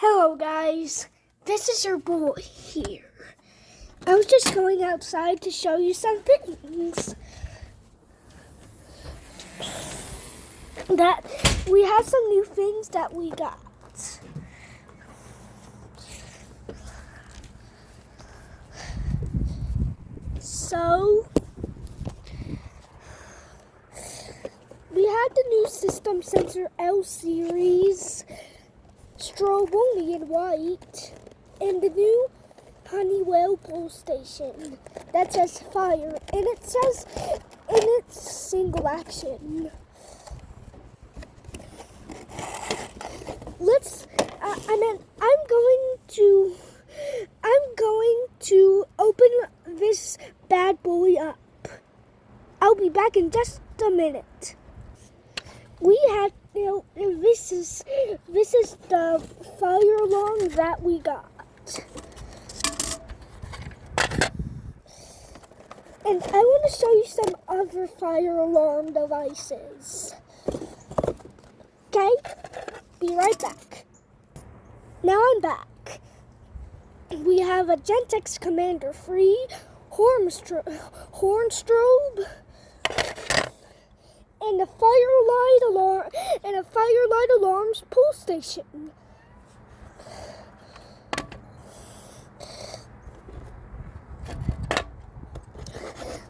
Hello guys, this is your boy here. I was just going outside to show you some things. That we have some new things that we got. So, we had the new System Sensor L series strobe only in white, and the new Honeywell pole station that says fire, and it says in its single action. I'm going to open this bad boy up. I'll be back in just a minute. This is the fire alarm that we got. And I want to show you some other fire alarm devices. Okay? Be right back. Now I'm back. We have a Gentex Commander 3 horn strobe, and a fire light alarms pull station.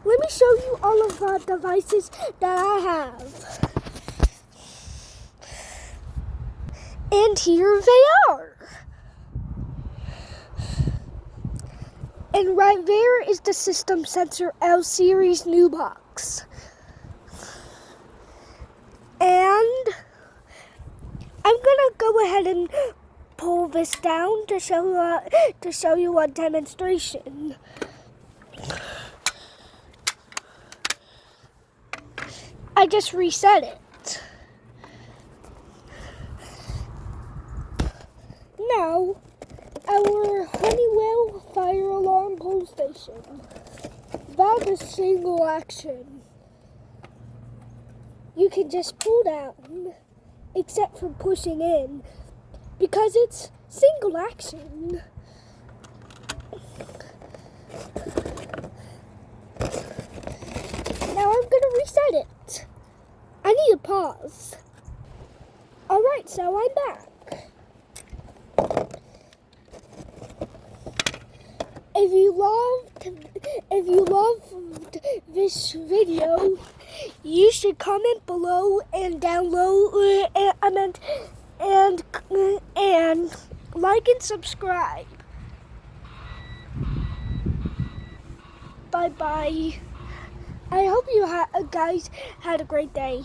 Let me show you all of the devices that I have. And here they are. And right there is the System Sensor L series new box. And I'm gonna go ahead and pull this down to show you a demonstration. I just reset it. Now, our Honeywell fire alarm pole station. That is single action. You can just pull down, except for pushing in, because it's single action. Now I'm gonna reset it. I need a pause. Alright, so I'm back. If you loved this video, you should comment below and download and like and subscribe. Bye bye. I hope you guys had a great day.